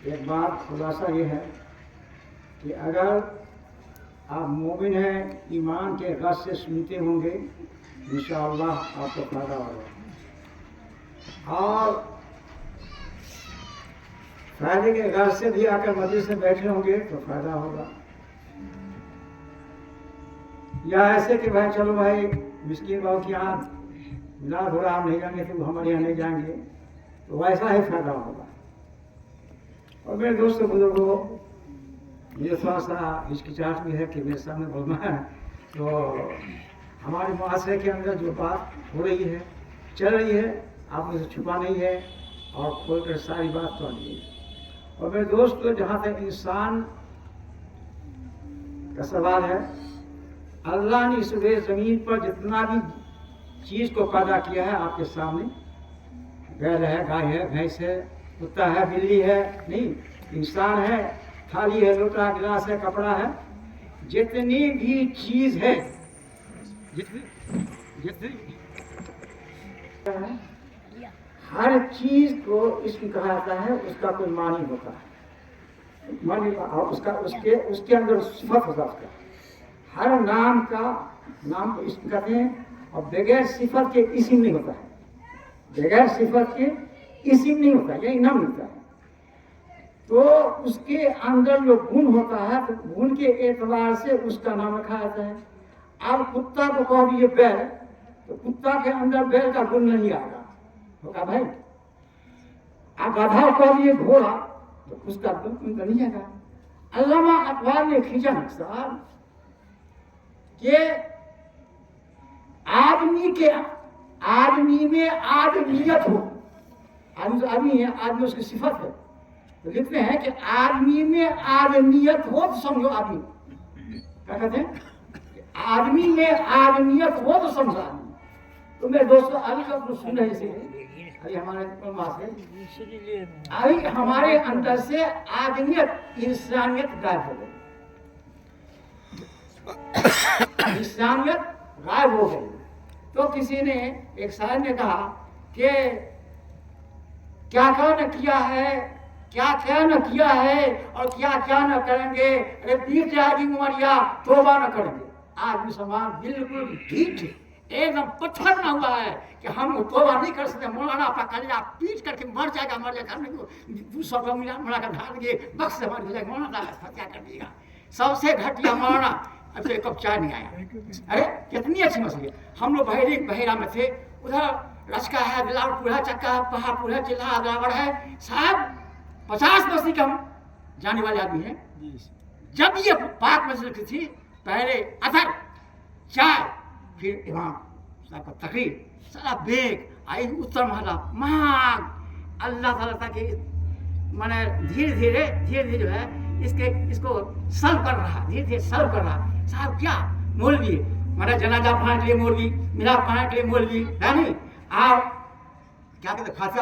ایک بات خلاصہ یہ ہے کہ اگر آپ مومن ہیں، ایمان کے غرض سے سنتے ہوں گے، انشاءاللہ آپ کو فائدہ ہوگا، اور فائدے کے غرض سے بھی آ کر مجلس میں بیٹھے ہوں گے تو فائدہ ہوگا، یا ایسے کہ بھائی چلو بھائی مسکین بابو کے یہاں ملا تھوڑا ہم نہیں جائیں گے تو ہمارے یہاں نہیں جائیں گے، تو ویسا ہی فائدہ ہوگا۔ اور میرے دوست بزرگوں، مجھے تھوڑا سا ہچکچاہٹ بھی ہے کہ میرے سامنے بولنا ہے، تو ہمارے معاشرے کے اندر جو بات ہو رہی ہے، چل رہی ہے، آپ مجھے چھپا نہیں ہے اور کھول کر ساری بات تو نہیں ہے۔ اور میرے دوست، جہاں تک انسان کا سوال ہے، اللہ نے اس زمین پر جتنا بھی چیز کو پیدا کیا ہے آپ کے سامنے، بیل ہے، گائے ہے، بھینس ہے، کتا ہے، بلی ہے، نہیں، انسان ہے، تھالی ہے، لوٹا، گلاس ہے، کپڑا ہے، جتنی بھی چیز ہے، ہر چیز کو اسم کہا جاتا ہے، اس کا کوئی معنی ہوتا ہے، معنی اور اس کے اندر صفت ہوتا ہے، اس کا ہر نام کو اسم کہتے ہیں، اور بغیر صفت کے اسم نہیں ہوتا ہے، بغیر صفت کے اسم نہیں ہوتا ہے، یہی نام ملتا ہے۔ تو اس کے اندر جو گن ہوتا ہے تو گن کے اعتبار سے اس کا نام رکھا جاتا ہے۔ اب کتا کو کہہ دیے بیل، تو کتا کے اندر بیل کا گن نہیں آئے گا، ہوگا بھائی۔ اب گدھا کو کہہ دیے گھوڑا، تو اس کا گن تو نہیں آئے گا۔ علامہ اقبال نے کھینچا نقصان کہ آدمی میں آدمیت ہو، آدمی ہے، آدمی اس کی صفت ہے، تو لکھتے ہیں کہ آدمی میں آدمیت ہو تو سمجھو آدمی، کیا کہتے ہیں؟ آدمی میں آدمیت ہو تو سمجھو آدمی۔ تو میرے دوستوں، ابھی تو سن رہے سے ابھی ہمارے اندر سے آدمیت، انسانیت غائب ہو گئی، انسانیت غائب ہو گئی۔ تو کسی نے، ایک شاعر نے کہا کہ کیا کیا نہ کیا ہے، کیا کیا نہ کیا ہے اور کیا کیا نہ کریں گے، ارے بیت جائے گی عمریا توبہ نہ کریں گے۔ آج مسلمان بالکل ڈھیٹ، ایک دم پتھر نہ ہوا ہے کہ ہم توبہ نہیں کر سکتے، مولانا اپنا کلیجہ پیٹ کر کے مر جائے گا، مر جائے گا، 200 روپیہ ملا کر ڈھال دیے، بخش سے مر جائے گا، مولانا کیا کر دیے گا، سب سے گھٹیا مولانا، اب سے کپ چائے نہیں آیا۔ ارے کتنی اچھی مسئلہ ہے۔ ہم لوگ بحیرہ میں تھے، ادھر رچکا ہے، دلاور پور ہے، چکا ہے، پہاڑ پور ہے، چلہ دلاور ہے، صاحب 50 بستی کا ہم جانے والے آدمی ہیں۔ جب یہ پاک مسجد کی تھی، پہلے اثر، چائے، پھر امام صاحب کا تقریر، سارا بیگ آئی اتر محلہ مانگ، اللہ تعالیٰ تک میں نے دھیرے دھیرے جو ہے اس کو سرو کر رہا، دھیرے دھیرے سرو کر رہا۔ صاحب کیا مولوی، میرا جنازہ پڑھانے کے لیے مولوی، میرا پڑھانے کے لیے مولوی ہے، نہیں آپ کیا کہتے ہیں، خاصا